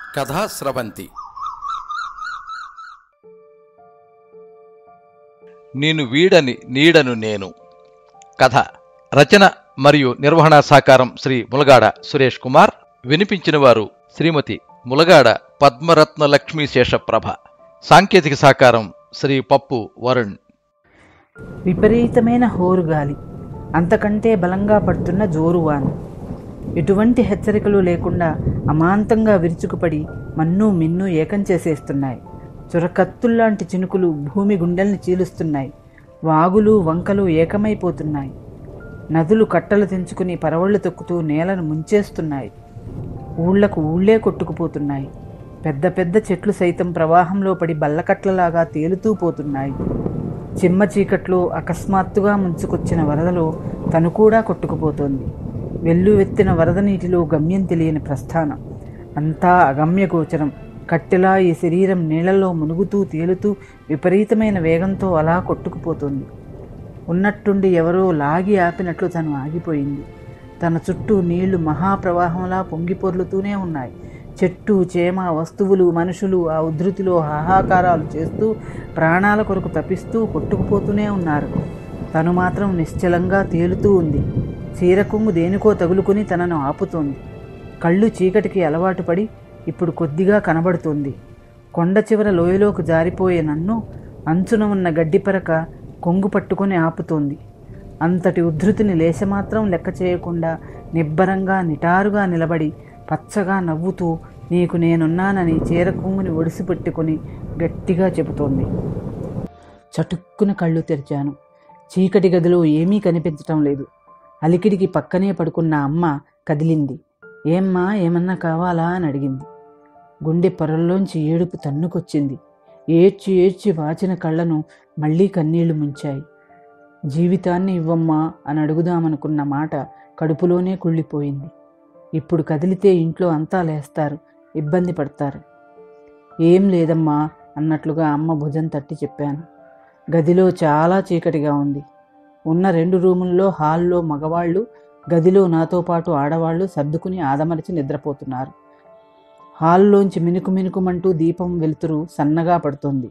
కథా స్రవంతి. నేను వీడని నీడను నేను. కథ రచన మరియు నిర్వహణ సహకారం శ్రీ ములగాడ సురేష్ కుమార్. వినిపించిన వారు శ్రీమతి ములగాడ పద్మరత్న లక్ష్మీ శేషప్రభ. సాంకేతిక సహకారం శ్రీ పప్పు వరుణ్. విపరీతమైన హోరుగాలి, అంతకంటే బలంగా పడుతున్న జోరువాన, ఎటువంటి హెచ్చరికలు లేకుండా అమాంతంగా విరుచుకుపడి మన్ను మిన్ను ఏకం చేసేస్తున్నాయి. చురకత్తుల్లాంటి చినుకులు భూమి గుండెల్ని చీలుస్తున్నాయి. వాగులు వంకలు ఏకమైపోతున్నాయి. నదులు కట్టలు తెంచుకుని పరవళ్లు తొక్కుతూ నేలను ముంచేస్తున్నాయి. ఊళ్లకు ఊళ్లే కొట్టుకుపోతున్నాయి. పెద్ద పెద్ద చెట్లు సైతం ప్రవాహంలో పడి బల్లకట్లలాగా తేలుతూ పోతున్నాయి. చిమ్మ చీకట్లో అకస్మాత్తుగా ముంచుకొచ్చిన వరదలో తను కూడా కొట్టుకుపోతోంది. వెల్లువెత్తిన వరద నీటిలో గమ్యం తెలియని ప్రస్థానం. అంతా అగమ్య గోచరం. కట్టెలా ఈ శరీరం నీళ్లలో మునుగుతూ తేలుతూ విపరీతమైన వేగంతో అలా కొట్టుకుపోతుంది. ఉన్నట్టుండి ఎవరో లాగి ఆపినట్లు తను ఆగిపోయింది. తన చుట్టూ నీళ్లు మహాప్రవాహంలా పొంగిపొర్లుతూనే ఉన్నాయి. చెట్టు చేమ వస్తువులు మనుషులు ఆ ఉధృతిలో హాహాకారాలు చేస్తూ ప్రాణాల కొరకు తపిస్తూ కొట్టుకుపోతూనే ఉన్నారు. తను మాత్రం నిశ్చలంగా తేలుతూ ఉంది. చీరకొంగు దేనికో తగులుకుని తనను ఆపుతోంది. కళ్ళు చీకటికి అలవాటు పడి ఇప్పుడు కొద్దిగా కనబడుతోంది. కొండ చివర లోయలోకి జారిపోయే నన్ను అంచున ఉన్న గడ్డిపరక కొంగు పట్టుకొని ఆపుతోంది. అంతటి ఉద్ధృతిని లేశమాత్రం లెక్క చేయకుండా నిబ్బరంగా నిటారుగా నిలబడి పచ్చగా నవ్వుతూ నీకు నేనున్నానని చీరకొంగుని ఒడిసిపెట్టుకుని గట్టిగా చెబుతోంది. చటుక్కున కళ్ళు తెరిచాను. చీకటి గదిలో ఏమీ కనిపించటం లేదు. అలికిడికి పక్కనే పడుకున్న అమ్మ కదిలింది. ఏమ్మా, ఏమన్నా కావాలా అని అడిగింది. గుండె పొరల్లోంచి ఏడుపు తన్నుకొచ్చింది. ఏడ్చి ఏడ్చి వాచిన కళ్ళను మళ్లీ కన్నీళ్లు ముంచాయి. జీవితాన్ని ఇవ్వమ్మా అని అడుగుదామనుకున్న మాట కడుపులోనే కుళ్ళిపోయింది. ఇప్పుడు కదిలితే ఇంట్లో అంతా లేస్తారు, ఇబ్బంది పడతారు. ఏం లేదమ్మా అన్నట్లుగా అమ్మ భుజం తట్టి చెప్పాను. గదిలో చాలా చీకటిగా ఉంది. ఉన్న 2 రూముల్లో హాల్లో మగవాళ్ళు, గదిలో నాతో పాటు ఆడవాళ్లు సర్దుకుని ఆదమరిచి నిద్రపోతున్నారు. హాల్లోంచి మినుకు మినుకుమంటూ దీపం వెలుతురు సన్నగా పడుతుంది.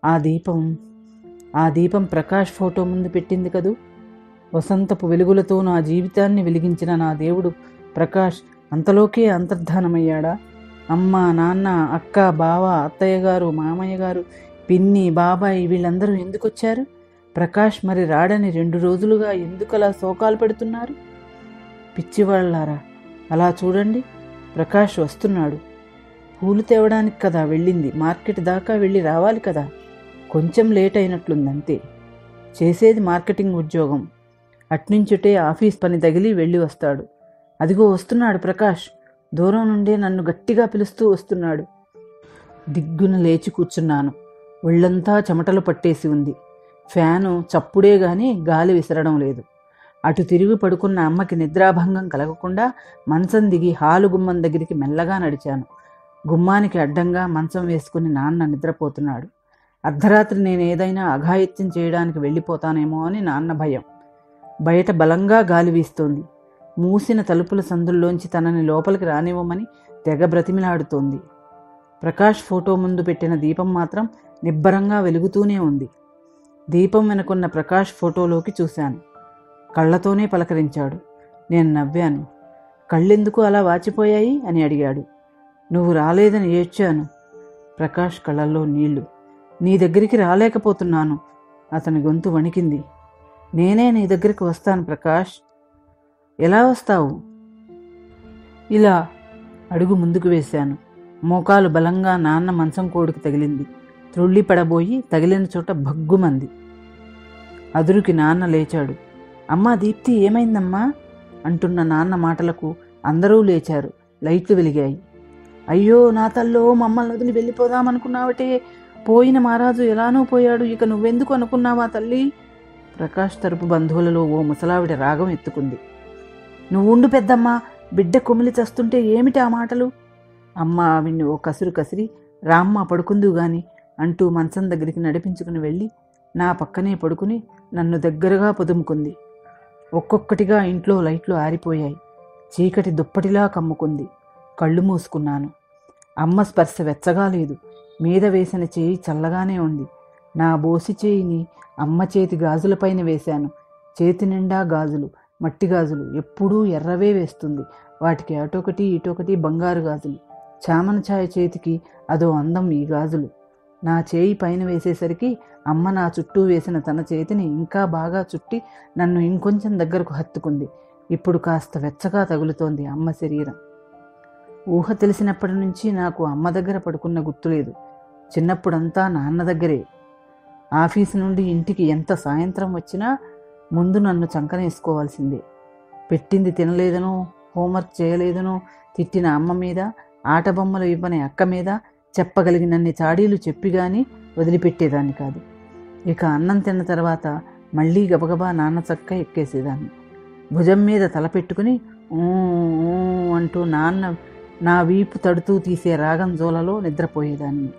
ఆ దీపం ప్రకాష్ ఫోటో ముందు పెట్టింది కదూ. వసంతపు వెలుగులతో నా జీవితాన్ని వెలిగించిన నా దేవుడు ప్రకాష్ అంతలోకే అంతర్ధానమయ్యాడా? అమ్మ, నాన్న, అక్క, బావ, అత్తయ్య గారు, మామయ్య గారు, పిన్ని, బాబాయ్ వీళ్ళందరూ ఎందుకొచ్చారు? ప్రకాష్ మరి రాడని 2 రోజులుగా ఎందుకలా శోకాలు పెడుతున్నారు? పిచ్చివాళ్లారా, అలా చూడండి, ప్రకాష్ వస్తున్నాడు. పూలు తేవడానికి కదా వెళ్ళింది, మార్కెట్ దాకా వెళ్ళి రావాలి కదా. కొంచెం లేట్ అయినట్లుందంతే. చేసేది మార్కెటింగ్ ఉద్యోగం. అట్నుంచుటే ఆఫీస్ పని తగిలి వెళ్ళి వస్తాడు. అదిగో వస్తున్నాడు ప్రకాష్. దూరం నుండే నన్ను గట్టిగా పిలుస్తూ వస్తున్నాడు. దిగ్గున లేచి కూర్చున్నాను. ఒళ్ళంతా చెమటలు పట్టేసి ఉంది. ఫ్యాను చప్పుడే గాని గాలి విసరడం లేదు. అటు తిరిగి పడుకున్న అమ్మకి నిద్రాభంగం కలగకుండా మంచం దిగి హాలు గుమ్మం దగ్గరికి మెల్లగా నడిచాను. గుమ్మానికి అడ్డంగా మంచం వేసుకుని నాన్న నిద్రపోతున్నాడు. అర్ధరాత్రి నేను ఏదైనా అఘాయిత్యం చేయడానికి వెళ్ళిపోతానేమో అని నాన్న భయం. బయట బలంగా గాలి వీస్తోంది. మూసిన తలుపుల సందుల్లోంచి తనని లోపలికి రానివ్వమని తెగ బ్రతిమిలాడుతోంది. ప్రకాష్ ఫోటో ముందు పెట్టిన దీపం మాత్రం నిబ్బరంగా వెలుగుతూనే ఉంది. దీపం వెనుకున్న ప్రకాష్ ఫోటోలోకి చూశాను. కళ్ళతోనే పలకరించాడు. నేను నవ్వాను. కళ్ళెందుకు అలా వాచిపోయాయి అని అడిగాడు. నువ్వు రాలేదని ఏడ్చాను. ప్రకాష్ కళ్ళల్లో నీళ్లు. నీ దగ్గరికి రాలేకపోతున్నాను. అతని గొంతు వణికింది. నేనే నీ దగ్గరికి వస్తాను ప్రకాష్. ఎలా వస్తావు? ఇలా అడుగు ముందుకు వేశాను. మోకాలు బలంగా నాన్న మంచం కోడికి తగిలింది. త్రుళ్ళి పడబోయి తగిలిన చోట భగ్గుమంది. అదురుకి నాన్న లేచాడు. అమ్మా దీప్తి, ఏమైందమ్మా అంటున్న నాన్న మాటలకు అందరూ లేచారు. లైట్లు వెలిగాయి. అయ్యో నా తల్లో, మమ్మల్ని వదిలి వెళ్ళిపోదామనుకున్నావటే. పోయిన మహారాజు ఎలానో పోయాడు, ఇక నువ్వెందుకు అనుకున్నావా తల్లి? ప్రకాష్ తరపు బంధువులలో ఓ ముసలావిడ రాగం ఎత్తుకుంది. నువ్వుండు పెద్దమ్మా, బిడ్డ కుమిలి చస్తుంటే ఏమిటి ఆ మాటలు? అమ్మ ఆవిడ్ని ఓ కసురు కసిరి రామ్మ పడుకుందు గాని అంటూ మంచం దగ్గరికి నడిపించుకుని వెళ్ళి నా పక్కనే పడుకుని నన్ను దగ్గరగా పొదుముకుంది. ఒక్కొక్కటిగా ఇంట్లో లైట్లు ఆరిపోయాయి. చీకటి దుప్పటిలా కమ్ముకుంది. కళ్ళు మూసుకున్నాను. అమ్మ స్పర్శ వెచ్చగా లేదు, మీద వేసిన చేయి చల్లగానే ఉంది. నా బోసి చేయిని అమ్మ చేతి గాజులపైన వేశాను. చేతి నిండా గాజులు, మట్టి గాజులు, ఎప్పుడూ ఎర్రవే వేస్తుంది. వాటికి అటొకటి ఇటొకటి బంగారు గాజులు. చామన ఛాయ చేతికి అదో అందం ఈ గాజులు. నా చేయి పైన వేసేసరికి అమ్మ నా చుట్టూ వేసిన తన చేతిని ఇంకా బాగా చుట్టి నన్ను ఇంకొంచెం దగ్గరకు హత్తుకుంది. ఇప్పుడు కాస్త వెచ్చగా తగులుతోంది అమ్మ శరీరం. ఊహ తెలిసినప్పటి నుంచి నాకు అమ్మ దగ్గర పడుకున్న గుర్తులేదు. చిన్నప్పుడంతా నాన్న దగ్గరే. ఆఫీసు నుండి ఇంటికి ఎంత సాయంత్రం వచ్చినా ముందు నన్ను చంకనేసుకోవాల్సిందే. పెట్టింది తినలేదనో, హోంవర్క్ చేయలేదనో తిట్టిన అమ్మ మీద, ఆట బొమ్మలు ఇవ్వని అక్క మీద చెప్పగలిగినన్ని చాడీలు చెప్పి గాని వదిలిపెట్టేదాన్ని కాదు. ఇక అన్నం తిన్న తర్వాత మళ్ళీ గబగబా నాన్న చక్క ఎక్కేసేదాన్ని. భుజం మీద తల పెట్టుకుని ఊ అంటూ నాన్న నా వీపు తడుతూ తీసే రాగం జోలలో నిద్రపోయేదాన్ని.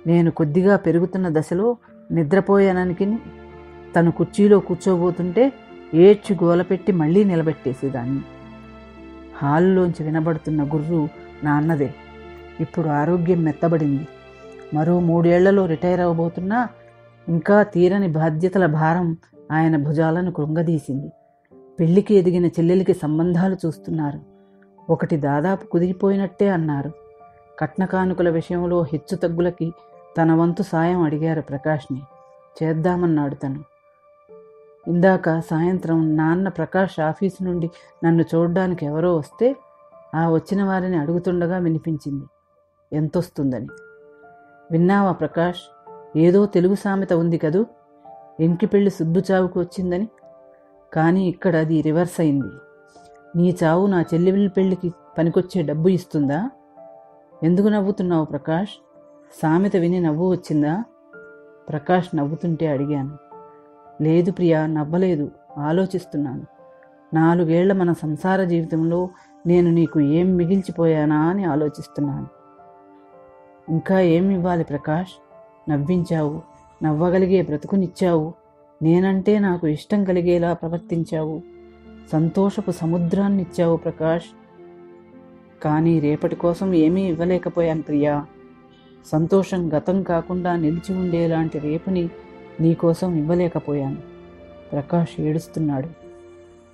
నేను కొద్దిగా పెరుగుతున్న దశలో నిద్రపోయాననికి తను కుర్చీలో కూర్చోబోతుంటే ఏడ్చి గోలపెట్టి మళ్ళీ నిలబెట్టేసేదాన్ని. హాల్లోంచి వినబడుతున్న గుర్రు నాన్నదే. ఇప్పుడు ఆరోగ్యం మెత్తబడింది. మరో 3 ఏళ్లలో రిటైర్ అవ్వబోతున్నా ఇంకా తీరని బాధ్యతల భారం ఆయన భుజాలను కృంగదీసింది. పెళ్లికి ఎదిగిన చెల్లెలికి సంబంధాలు చూస్తున్నారు. ఒకటి దాదాపు కుదిరిపోయినట్టే అన్నారు. కట్న కానుకల విషయంలో హెచ్చు తగ్గులకి తన వంతు సాయం అడిగారు ప్రకాష్ని. చేద్దామన్నాడు తను. ఇందాక సాయంత్రం నాన్న ప్రకాష్ ఆఫీసు నుండి నన్ను చూడ్డానికి ఎవరో వస్తే ఆ వచ్చిన వారిని అడుగుతుండగా వినిపించింది ఎంతొస్తుందని. విన్నావా ప్రకాష్, ఏదో తెలుగు సామెత ఉంది కదూ, ఎంకి పెళ్లి సుబ్బు చావుకు వచ్చిందని. కానీ ఇక్కడ అది రివర్స్ అయింది. నీ చావు నా చెల్లెలి పెళ్లికి పనికొచ్చే డబ్బు ఇస్తుందా? ఎందుకు నవ్వుతున్నావు ప్రకాష్? సామెత విని నవ్వు వచ్చిందా? ప్రకాష్ నవ్వుతుంటే అడిగాను. లేదు ప్రియా, నవ్వలేదు, ఆలోచిస్తున్నాను. 4 ఏళ్ల మన సంసార జీవితంలో నేను నీకు ఏం మిగిల్చిపోయానా అని ఆలోచిస్తున్నాను. ఇంకా ఏమి ఇవ్వాలి ప్రకాష్? నవ్వించావు, నవ్వగలిగే బ్రతుకునిచ్చావు, నేనంటే నాకు ఇష్టం కలిగేలా ప్రవర్తించావు, సంతోషపు సముద్రాన్నిచ్చావు ప్రకాష్. కానీ రేపటి కోసం ఏమీ ఇవ్వలేకపోయాను ప్రియా. సంతోషం గతం కాకుండా నిలిచి ఉండేలాంటి రేపుని నీకోసం ఇవ్వలేకపోయాను. ప్రకాష్ ఏడుస్తున్నాడు.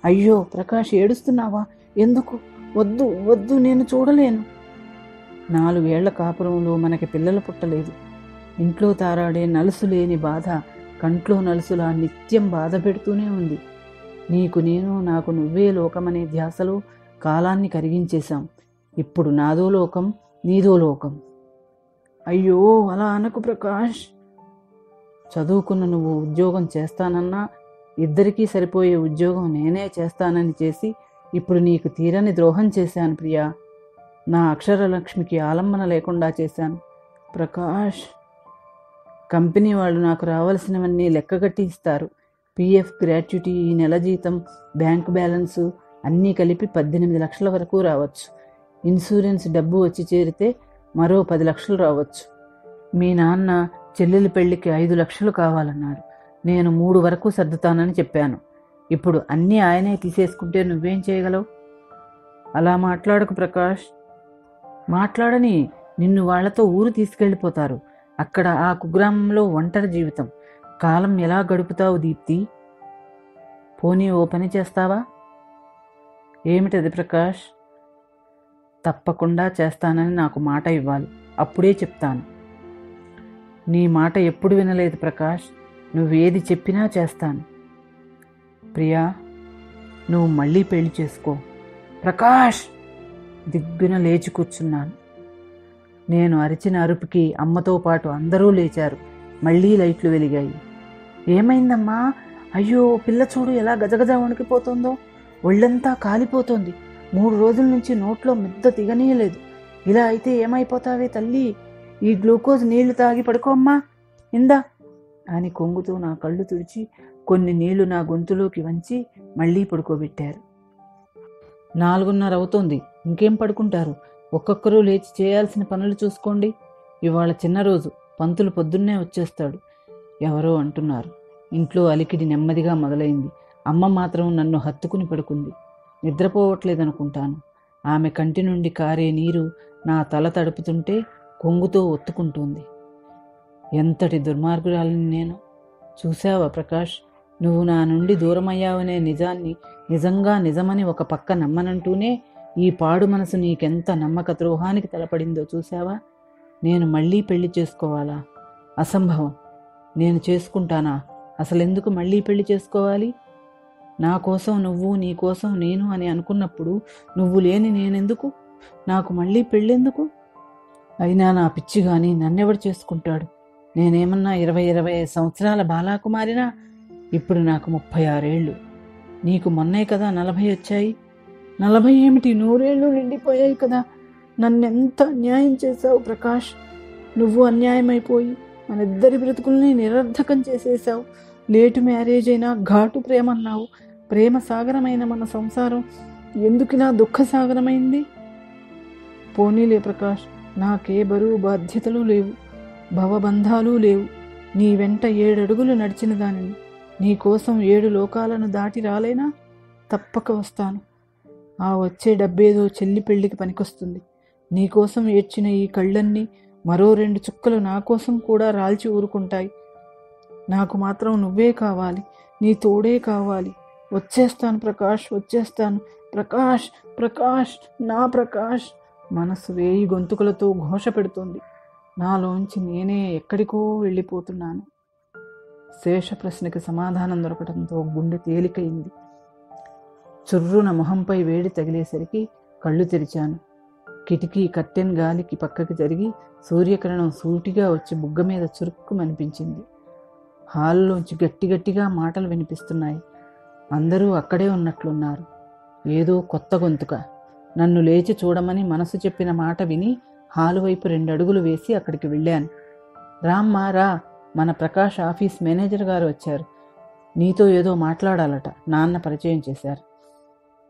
అయ్యో ప్రకాష్, ఏడుస్తున్నావా? ఎందుకు? వద్దు వద్దు, నేను చూడలేను. 4 ఏళ్ల కాపురంలో మనకి పిల్లలు పుట్టలేదు. ఇంట్లో తారాడే నలుసు లేని బాధ కంట్లో నలుసులా నిత్యం బాధ పెడుతూనే ఉంది. నీకు నేను, నాకు నువ్వే లోకమనే ధ్యాసలో కాలాన్ని కరిగించేశాం. ఇప్పుడు నాదో లోకం, నీదో లోకం. అయ్యో అలా అనకు ప్రకాష్. చదువుకున్న నువ్వు ఉద్యోగం చేస్తానన్నా ఇద్దరికీ సరిపోయే ఉద్యోగం నేనే చేస్తానని చేసి ఇప్పుడు నీకు తీరని ద్రోహం చేశాను ప్రియా. నా అక్షరలక్ష్మికి ఆలంబన లేకుండా చేశాను ప్రకాష్. కంపెనీ వాళ్ళు నాకు రావాల్సినవన్నీ లెక్కగట్టి ఇస్తారు. పిఎఫ్, గ్రాట్యుటీ, ఈ నెల జీతం, బ్యాంక్ బ్యాలెన్సు అన్నీ కలిపి 18 లక్షల వరకు రావచ్చు. ఇన్సూరెన్స్ డబ్బు వచ్చి చేరితే మరో 10 లక్షలు రావచ్చు. మీ నాన్న చెల్లెలి పెళ్లికి 5 లక్షలు కావాలన్నాడు. నేను 3 వరకు సర్దుతానని చెప్పాను. ఇప్పుడు అన్నీ ఆయనే తీసేసుకుంటే నువ్వేం చేయగలవు? అలా మాట్లాడకు ప్రకాష్. మాట్లాడని, నిన్ను వాళ్లతో ఊరు తీసుకెళ్ళిపోతారు. అక్కడ ఆ కుగ్రామంలో ఒంటరి జీవితం. కాలం ఎలా గడుపుతావు దీప్తి? పోనీ ఓ పని చేస్తావా? ఏమిటది ప్రకాష్? తప్పకుండా చేస్తానని నాకు మాట ఇవ్వాలి, అప్పుడే చెప్తాను. నీ మాట ఎప్పుడు వినలేదు ప్రకాష్. నువ్వేది చెప్పినా చేస్తాను. ప్రియా, నువ్వు మళ్ళీ పెళ్లి చేసుకో. ప్రకాష్! దిగ్గున లేచి కూర్చున్నాను. నేను అరిచిన అరుపుకి అమ్మతో పాటు అందరూ లేచారు. మళ్ళీ లైట్లు వెలిగాయి. ఏమైందమ్మా? అయ్యో, పిల్ల చూడు ఎలా గజగజ వణికిపోతుందో. ఒళ్ళంతా కాలిపోతోంది. 3 రోజుల నుంచి నోట్లో ముద్ద దిగనీయలేదు. ఇలా అయితే ఏమైపోతావే తల్లి? ఈ గ్లూకోజ్ నీళ్లు తాగి పడుకోమ్మా, ఇందా అని కొంగుతూ నా కళ్ళు తుడిచి కొన్ని నీళ్లు నా గొంతులోకి వంచి మళ్ళీ పడుకోబెట్టారు. 4:30 అవుతోంది. ఇంకేం పడుకుంటారు? ఒక్కొక్కరూ లేచి చేయాల్సిన పనులు చూసుకోండి. ఇవాళ చిన్న రోజు, పంతులు పొద్దున్నే వచ్చేస్తాడు. ఎవరో అంటున్నారు. ఇంట్లో అలికిడి నెమ్మదిగా మొదలైంది. అమ్మ మాత్రం నన్ను హత్తుకుని పడుకుంది. నిద్రపోవట్లేదనుకుంటాను. ఆమె కంటి నుండి కారే నీరు నా తల తడుపుతుంటే కొంగుతో ఒత్తుకుంటుంది. ఎంతటి దుర్మార్గురాలిని నేను! చూశావా ప్రకాష్, నువ్వు నా నుండి దూరమయ్యావనే నిజాన్ని నిజంగా నిజమని ఒక పక్క నమ్మనంటూనే ఈ పాడు మనసు నీకెంత నమ్మక ద్రోహానికి తలపడిందో చూశావా? నేను మళ్ళీ పెళ్లి చేసుకోవాలా? అసంభవం. నేను చేసుకుంటానా? అసలెందుకు మళ్ళీ పెళ్లి చేసుకోవాలి? నా కోసం నువ్వు, నీ కోసం నేను అని అనుకున్నప్పుడు నువ్వు లేని నేనెందుకు? నాకు మళ్ళీ పెళ్ళెందుకు? అయినా నా పిచ్చి గాని నన్నెవడు చేసుకుంటాడు? నేనేమన్నా 20-25 సంవత్సరాల బాలాకుమారినా? ఇప్పుడు నాకు 36 ఏళ్ళు. నీకు మొన్నే కదా 40 వచ్చాయి. 40 ఏమిటి, 100 ఏళ్ళు నిండిపోయాయి కదా. నన్నెంత అన్యాయం చేశావు ప్రకాష్. నువ్వు అన్యాయమైపోయి మనిద్దరి బ్రతుకుల్ని నిరర్ధకం చేసేశావు. లేటు మ్యారేజ్ అయినా ఘాటు ప్రేమ అన్నావు. ప్రేమ సాగరమైన మన సంసారం ఎందుకిలా దుఃఖ సాగరమైంది? పోనీలే ప్రకాష్, నాకే బరువు బాధ్యతలు లేవు, భవబంధాలు లేవు. నీ వెంట 7 అడుగులు నడిచిన దానిని, నీకోసం 7 లోకాలను దాటి రాలేనా? తప్పక వస్తాను. ఆ వచ్చే డబ్బేదో చెల్లి పెళ్లికి పనికొస్తుంది. నీకోసం ఏడ్చిన ఈ కళ్ళన్నీ మరో 2 చుక్కలు నా కోసం కూడా రాల్చి ఊరుకుంటాయి. నాకు మాత్రం నువ్వే కావాలి, నీ తోడే కావాలి. వచ్చేస్తాను ప్రకాష్, వచ్చేస్తాను. ప్రకాష్, ప్రకాష్, నా ప్రకాష్. మనసు 1000 గొంతుకులతో ఘోష పెడుతోంది. నాలోంచి నేనే ఎక్కడికో వెళ్ళిపోతున్నాను. శేష ప్రశ్నకి సమాధానం దొరకడంతో గుండె తేలికయింది. చుర్రున మొహంపై వేడి తగిలేసరికి కళ్ళు తెరిచాను. కిటికీ కర్టెన్ గాలికి పక్కకి జరిగి సూర్యకిరణం సూటిగా వచ్చి బుగ్గ మీద చురుక్కుమనిపించింది. హాల్లోంచి గట్టిగట్టిగా మాటలు వినిపిస్తున్నాయి. అందరూ అక్కడే ఉన్నట్లున్నారు. ఏదో కొత్త గొంతుక. నన్ను లేచి చూడమని మనసు చెప్పిన మాట విని హాలు వైపు 2 అడుగులు వేసి అక్కడికి వెళ్ళాను. రామ్మా రా, మన ప్రకాష్ ఆఫీస్ మేనేజర్ గారు వచ్చారు. నీతో ఏదో మాట్లాడాలట. నాన్న పరిచయం చేశారు.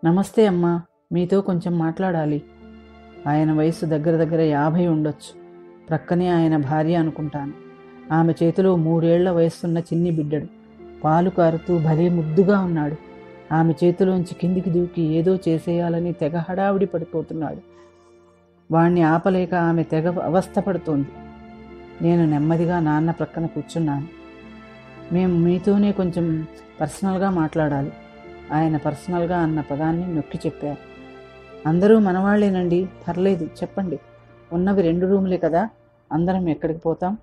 నమస్తే అమ్మా, మీతో కొంచెం మాట్లాడాలి. ఆయన వయసు దగ్గర 50 ఉండొచ్చు. ప్రక్కనే ఆయన భార్య అనుకుంటాను. ఆమె చేతిలో 3 ఏళ్ల వయస్సున్న చిన్ని బిడ్డడు. పాలు కారుతూ భలే ముద్దుగా ఉన్నాడు. ఆమె చేతిలోంచి కిందికి దూకి ఏదో చేసేయాలని తెగ హడావిడి పడిపోతున్నాడు. వాణ్ణి ఆపలేక ఆమె తెగ అవస్థపడుతోంది. నేను నెమ్మదిగా నాన్న ప్రక్కన కూర్చున్నాను. మేము మీతోనే కొంచెం పర్సనల్గా మాట్లాడాలి. ఆయన పర్సనల్గా అన్న పదాన్ని నొక్కి చెప్పారు. అందరూ మనవాళ్లేనండి, పర్లేదు చెప్పండి. ఉన్నవి 2 రూములే కదా, అందరం ఎక్కడికి పోతాం?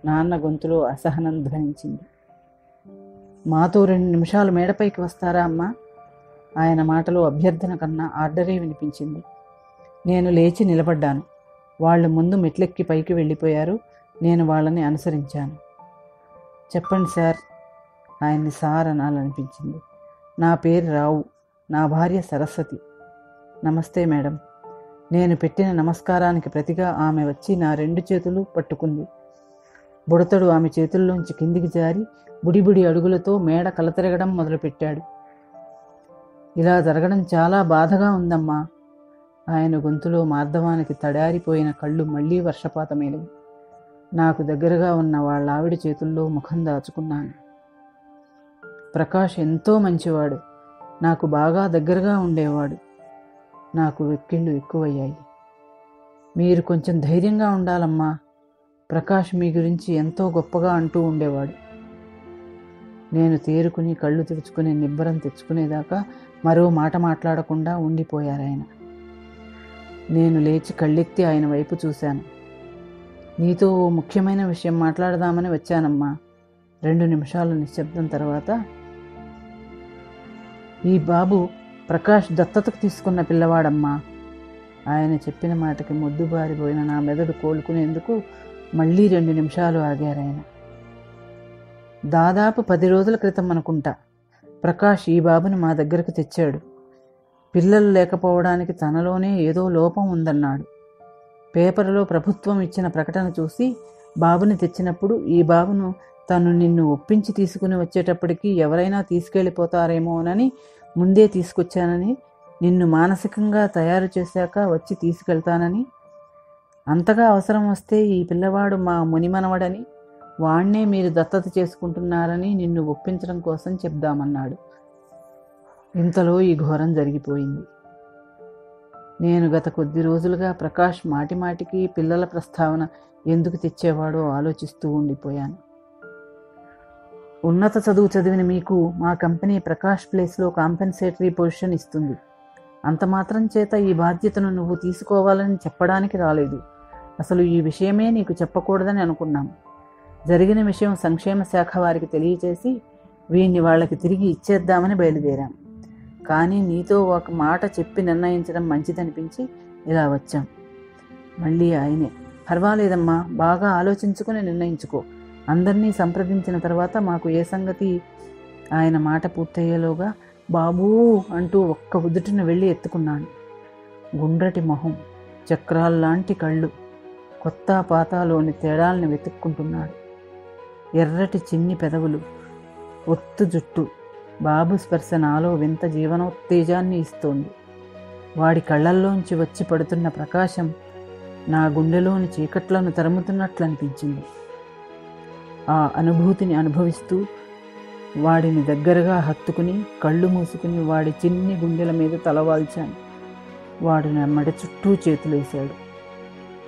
నాన్న గొంతులో అసహనం ధ్వనించింది. మాతో 2 నిమిషాలు మేడపైకి వస్తారా అమ్మా? ఆయన మాటలో అభ్యర్థన కన్నా ఆర్డరే వినిపించింది. నేను లేచి నిలబడ్డాను. వాళ్ళు ముందు మెట్లెక్కి పైకి వెళ్ళిపోయారు. నేను వాళ్ళని అనుసరించాను. చెప్పండి సార్. ఆయన్ని సార్ అనాలనిపించింది. నా పేరు రావు, నా భార్య సరస్వతి. నమస్తే మేడం. నేను పెట్టిన నమస్కారానికి ప్రతిగా ఆమె వచ్చి నా 2 చేతులు పట్టుకుంది. బుడతడు ఆమె చేతుల్లోంచి కిందికి జారి బుడిబుడి అడుగులతో మేడ కలతెరగడం మొదలుపెట్టాడు. ఇలా జరగడం చాలా బాధగా ఉందమ్మా. ఆయన గొంతులో మార్దవానికి తడారిపోయిన కళ్ళు మళ్లీ వర్షపాతమైనవి. నాకు దగ్గరగా ఉన్న వాళ్ళ ఆవిడ చేతుల్లో ముఖం దాచుకున్నాను. ప్రకాష్ ఎంతో మంచివాడు. నాకు బాగా దగ్గరగా ఉండేవాడు. నాకు వెక్కిళ్ళు ఎక్కువయ్యాయి. మీరు కొంచెం ధైర్యంగా ఉండాలమ్మా. ప్రకాష్ మీ గురించి ఎంతో గొప్పగా అంటూ ఉండేవాడు. నేను తేరుకుని కళ్ళు తెరుచుకుని నిబ్బరం తెచ్చుకునేదాకా మరో మాట మాట్లాడకుండా ఉండిపోయారాయన. నేను లేచి కళ్ళెత్తి ఆయన వైపు చూశాను. నీతో ఓ ముఖ్యమైన విషయం మాట్లాడదామని వచ్చానమ్మా. 2 నిమిషాల నిశ్శబ్దం తర్వాత, ఈ బాబు ప్రకాష్ దత్తతకు తీసుకున్న పిల్లవాడమ్మా. ఆయన చెప్పిన మాటకి మొద్దుబారిపోయిన నా మెదడు కోలుకునేందుకు మళ్ళీ 2 నిమిషాలు ఆగారాయన. దాదాపు 10 రోజుల క్రితం అనుకుంటా ప్రకాష్ ఈ బాబుని మా దగ్గరకు తెచ్చాడు. పిల్లలు లేకపోవడానికి తనలోనే ఏదో లోపం ఉందన్నాడు. పేపర్లో ప్రభుత్వం ఇచ్చిన ప్రకటన చూసి బాబుని తెచ్చినప్పుడు ఈ బాబును తను నిన్ను ఒప్పించి తీసుకుని వచ్చేటప్పటికి ఎవరైనా తీసుకెళ్ళిపోతారేమోనని ముందే తీసుకొచ్చానని, నిన్ను మానసికంగా తయారు చేశాక వచ్చి తీసుకెళ్తానని, అంతగా అవసరం వస్తే ఈ పిల్లవాడు మా మునిమనవడని, వాణ్ణే మీరు దత్తత చేసుకుంటున్నారని నిన్ను ఒప్పించడం కోసం చెప్దామన్నాడు. ఇంతలో ఈ ఘోరం జరిగిపోయింది. నేను గత కొద్ది రోజులుగా ప్రకాష్ మాటిమాటికి పిల్లల ప్రస్తావన ఎందుకు తెచ్చేవాడో ఆలోచిస్తూ ఉండిపోయాను. ఉన్నత చదువు చదివిన మీకు మా కంపెనీ ప్రకాష్ ప్లేస్లో కాంపెన్సేటరీ పొజిషన్ ఇస్తుంది. అంత మాత్రం చేత ఈ బాధ్యతను నువ్వు తీసుకోవాలని చెప్పడానికి రాలేదు. అసలు ఈ విషయమే నీకు చెప్పకూడదని అనుకున్నాం. జరిగిన విషయం సంక్షేమ శాఖ వారికి తెలియచేసి వీడిని వాళ్ళకి తిరిగి ఇచ్చేద్దామని బయలుదేరాం. కానీ నీతో ఒక మాట చెప్పి నిర్ణయించడం మంచిదనిపించి ఇలా వచ్చాం. మళ్ళీ ఆయనే, పర్వాలేదమ్మా, బాగా ఆలోచించుకుని నిర్ణయించుకో. అందరినీ సంప్రదించిన తర్వాత మాకు ఏ సంగతి. ఆయన మాట పూర్తయ్యేలోగా బాబూ అంటూ ఒక్క ఉదుటిన వెళ్ళి ఎత్తుకున్నాను. గుండ్రటి మొహం, చక్రాల్లాంటి కళ్ళు, కొత్త పాతలోని తేడాల్ని వెతుక్కుంటున్నాడు. ఎర్రటి చిన్ని పెదవులు, ఒత్తు జుట్టు. బాబు స్పర్శ నాలో వింత జీవనోత్తేజాన్ని ఇస్తోంది. వాడి కళ్ళల్లోంచి వచ్చి పడుతున్న ప్రకాశం నా గుండెలోని చీకట్లను తరుముతున్నట్లు అనిపించింది. ఆ అనుభూతిని అనుభవిస్తూ వాడిని దగ్గరగా హత్తుకుని కళ్ళు మూసుకుని వాడి చిన్ని గుండెల మీద తలవాల్చాను. వాడు నా మెడ చుట్టూ చేతులేశాడు.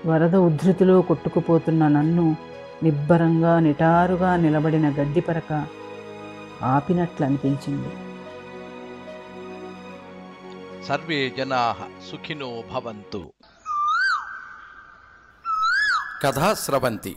వరద ఉద్ధృతిలో కొట్టుకుపోతున్న నన్ను నిబ్బరంగా నిటారుగా నిలబడిన గడ్డిపరక ఆపినట్లు అనిపించింది. సర్వే జనాః సుఖినో భవంతు. కథా స్రవంతి.